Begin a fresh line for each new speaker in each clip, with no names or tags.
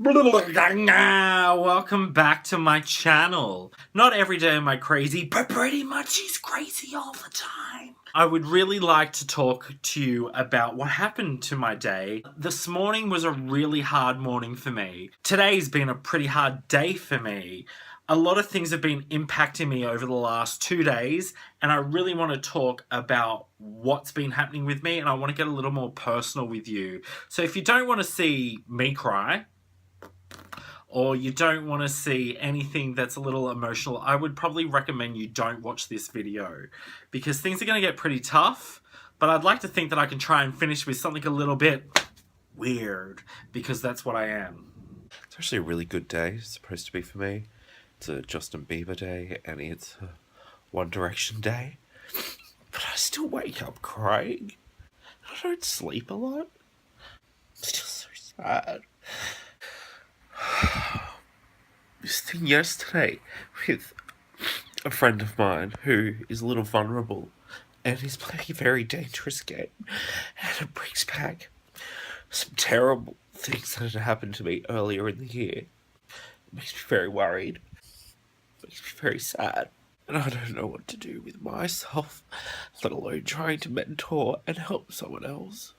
Welcome back to my channel. Not every day am I crazy, but pretty much he's crazy all the time. I would really like to talk to you about what happened to my day. This morning was a really hard morning for me. Today's been a pretty hard day for me. A lot of things have been impacting me over the last 2 days, and I really want to talk about what's been happening with me, and I want to get a little more personal with you. So if you don't want to see me cry, or you don't want to see anything that's a little emotional, I would probably recommend you don't watch this video, because things are going to get pretty tough, but I'd like to think that I can try and finish with something a little bit weird, because that's what I am.
It's actually a really good day, it's supposed to be for me. It's a Justin Bieber day, and it's a One Direction day. But I still wake up crying. I don't sleep a lot. It's just so sad. This thing yesterday with a friend of mine who is a little vulnerable and he's playing a very dangerous game, and it brings back some terrible things that had happened to me earlier in the year. It makes me very worried. It makes me very sad. And I don't know what to do with myself, let alone trying to mentor and help someone else.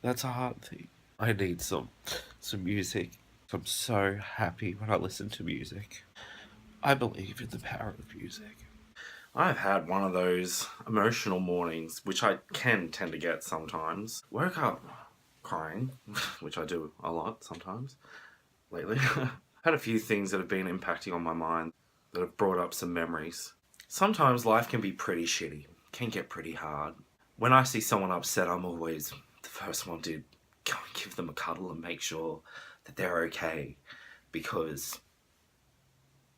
That's a hard thing. I need some music. I'm so happy when I listen to music. I believe in the power of music.
I've had one of those emotional mornings, which I can tend to get sometimes. Woke up crying, which I do a lot sometimes lately. Had a few things that have been impacting on my mind that have brought up some memories. Sometimes life can be pretty shitty, can get pretty hard. When I see someone upset, I'm always the first one to go and give them a cuddle and make sure that they're okay, because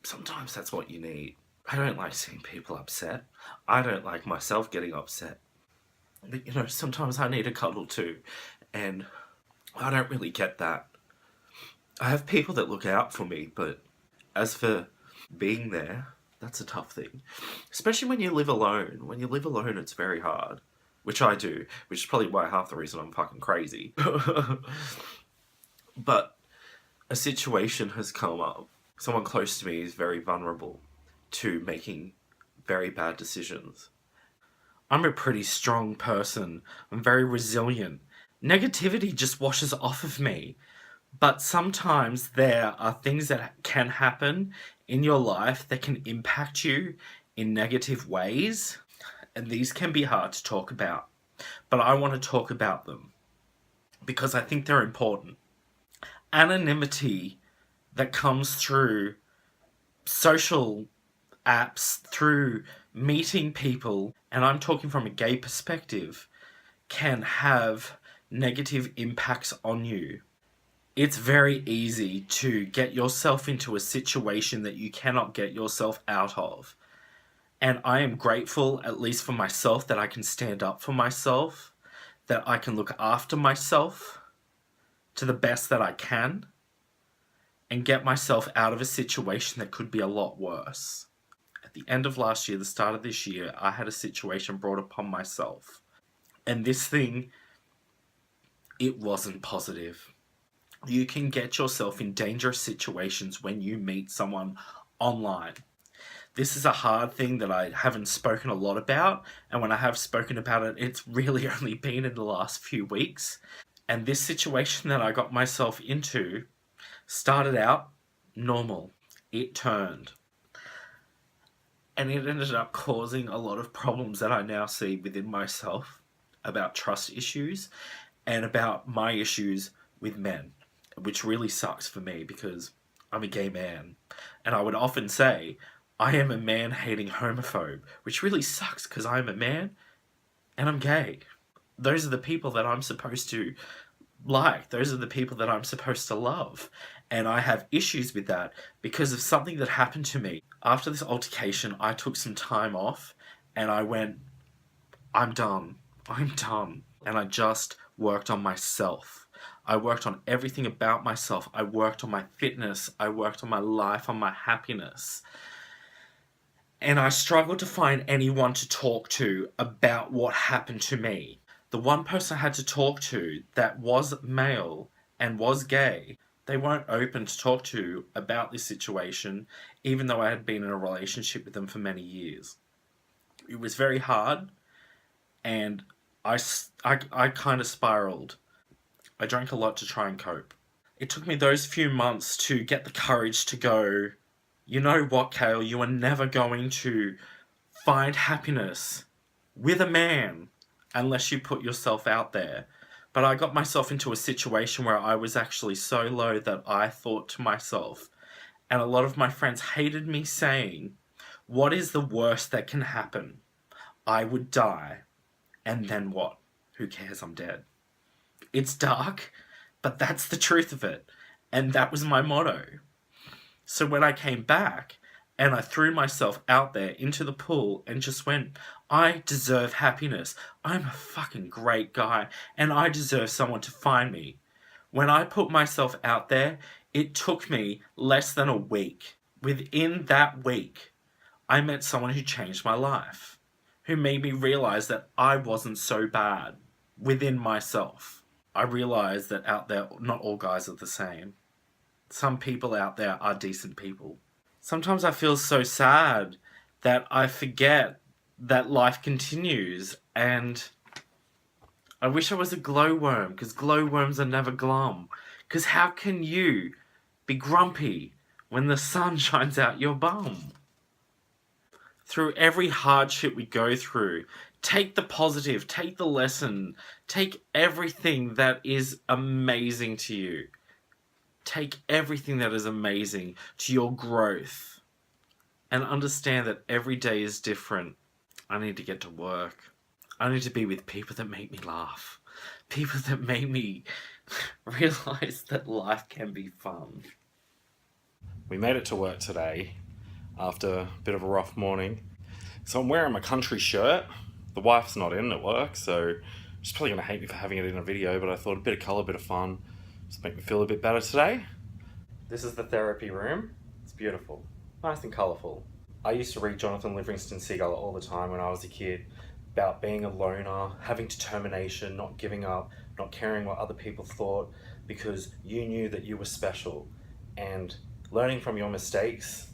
sometimes that's what you need. I don't like seeing people upset. I don't like myself getting upset. But, sometimes I need a cuddle too, and I don't really get that. I have people that look out for me, but as for being there, that's a tough thing. Especially when you live alone. When you live alone, it's very hard. Which I do, which is probably why half the reason I'm fucking crazy. But a situation has come up. Someone close to me is very vulnerable to making very bad decisions. I'm a pretty strong person. I'm very resilient. Negativity just washes off of me. But sometimes there are things that can happen in your life that can impact you in negative ways. And these can be hard to talk about. But I want to talk about them because I think they're important. Anonymity that comes through social apps, through meeting people, and I'm talking from a gay perspective, can have negative impacts on you. It's very easy to get yourself into a situation that you cannot get yourself out of. And I am grateful, at least for myself, that I can stand up for myself, that I can look after myself to the best that I can, and get myself out of a situation that could be a lot worse. At the end of last year, the start of this year, I had a situation brought upon myself. And this thing, it wasn't positive. You can get yourself in dangerous situations when you meet someone online. This is a hard thing that I haven't spoken a lot about, and when I have spoken about it, it's really only been in the last few weeks. And this situation that I got myself into started out normal. It turned. And it ended up causing a lot of problems that I now see within myself about trust issues and about my issues with men, which really sucks for me because I'm a gay man. And I would often say, I am a man-hating homophobe, which really sucks because I'm a man and I'm gay. Those are the people that I'm supposed to like. Those are the people that I'm supposed to love. And I have issues with that because of something that happened to me. After this altercation, I took some time off and I went, I'm done. I'm done. And I just worked on myself. I worked on everything about myself. I worked on my fitness. I worked on my life, on my happiness. And I struggled to find anyone to talk to about what happened to me. The one person I had to talk to that was male and was gay They weren't open to talk to about this situation, even though I had been in a relationship with them for many years. It was very hard, and I kind of spiraled. I drank a lot to try and cope. It took me those few months to get the courage to go, you know what, Kale, you are never going to find happiness with a man unless you put yourself out there. But I got myself into a situation where I was actually so low that I thought to myself, and a lot of my friends hated me saying, what is the worst that can happen? I would die. And then what? Who cares? I'm dead. It's dark, but that's the truth of it. And that was my motto. So when I came back and I threw myself out there into the pool and just went, I deserve happiness. I'm a fucking great guy and I deserve someone to find me. When I put myself out there, it took me less than a week. Within that week, I met someone who changed my life, who made me realize that I wasn't so bad within myself. I realized that out there, not all guys are the same. Some people out there are decent people. Sometimes I feel so sad that I forget that life continues, and I wish I was a glowworm, because glowworms are never glum. Because how can you be grumpy when the sun shines out your bum? Through every hardship we go through, take the positive, take the lesson, take everything that is amazing to you. Take everything that is amazing to your growth and understand that every day is different. I need to get to work. I need to be with people that make me laugh. People that make me realize that life can be fun.
We made it to work today after a bit of a rough morning. So I'm wearing my country shirt. The wife's not in at work, so she's probably going to hate me for having it in a video, but I thought a bit of colour, a bit of fun, just make me feel a bit better today. This is the therapy room. It's beautiful. Nice and colourful. I used to read Jonathan Livingston Seagull all the time when I was a kid about being a loner, having determination, not giving up, not caring what other people thought because you knew that you were special. And learning from your mistakes,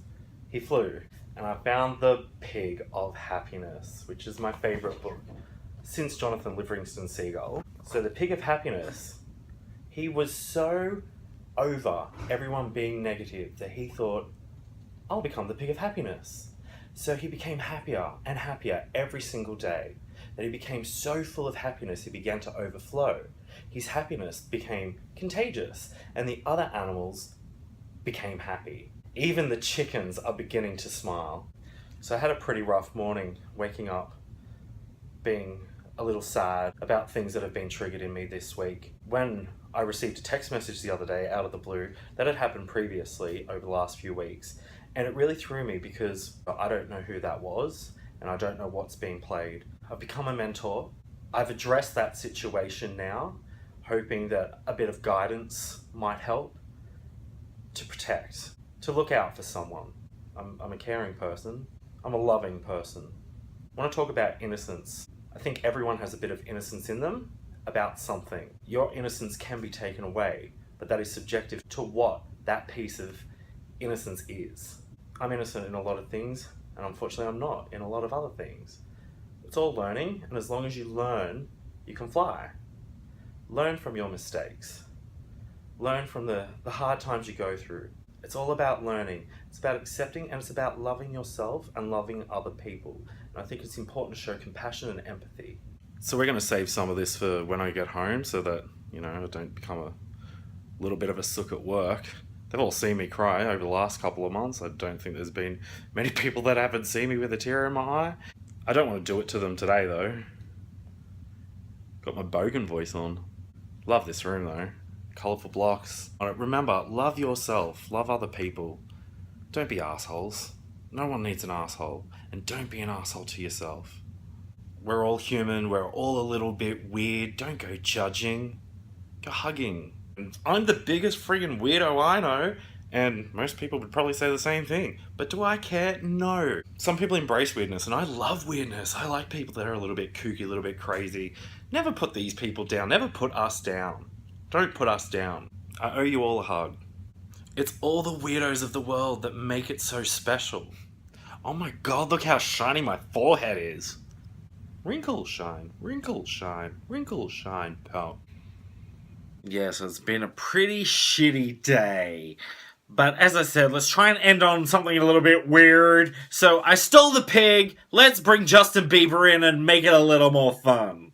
he flew. And I found The Pig of Happiness, which is my favourite book since Jonathan Livingston Seagull. So The Pig of Happiness, he was so over everyone being negative that he thought, I'll become the pig of happiness. So he became happier and happier every single day. That he became so full of happiness he began to overflow. His happiness became contagious and the other animals became happy. Even the chickens are beginning to smile. So I had a pretty rough morning, waking up, being a little sad about things that have been triggered in me this week. When I received a text message the other day out of the blue that had happened previously over the last few weeks, and it really threw me because I don't know who that was and I don't know what's being played. I've become a mentor. I've addressed that situation now, hoping that a bit of guidance might help to protect, to look out for someone. I'm a caring person. I'm a loving person. I want to talk about innocence. I think everyone has a bit of innocence in them about something. Your innocence can be taken away, but that is subjective to what that piece of innocence is. I'm innocent in a lot of things, and unfortunately I'm not in a lot of other things. It's all learning, and as long as you learn, you can fly. Learn from your mistakes. Learn from the hard times you go through. It's all about learning. It's about accepting, and it's about loving yourself and loving other people. And I think it's important to show compassion and empathy. So we're going to save some of this for when I get home so that, I don't become a little bit of a sook at work. They've all seen me cry over the last couple of months. I don't think there's been many people that haven't seen me with a tear in my eye. I don't want to do it to them today though. Got my bogan voice on. Love this room though. Colourful blocks. Remember, love yourself, love other people. Don't be assholes. No one needs an asshole. And don't be an asshole to yourself. We're all human, we're all a little bit weird. Don't go judging. Go hugging. I'm the biggest friggin' weirdo I know, and most people would probably say the same thing. But do I care? No. Some people embrace weirdness, and I love weirdness. I like people that are a little bit kooky, a little bit crazy. Never put these people down. Never put us down. Don't put us down. I owe you all a hug.
It's all the weirdos of the world that make it so special.
Oh my god, look how shiny my forehead is. Wrinkles shine, wrinkles shine, wrinkles shine, pal.
Yes, it's been a pretty shitty day. But as I said, let's try and end on something a little bit weird. So I stole the pig. Let's bring Justin Bieber in and make it a little more fun.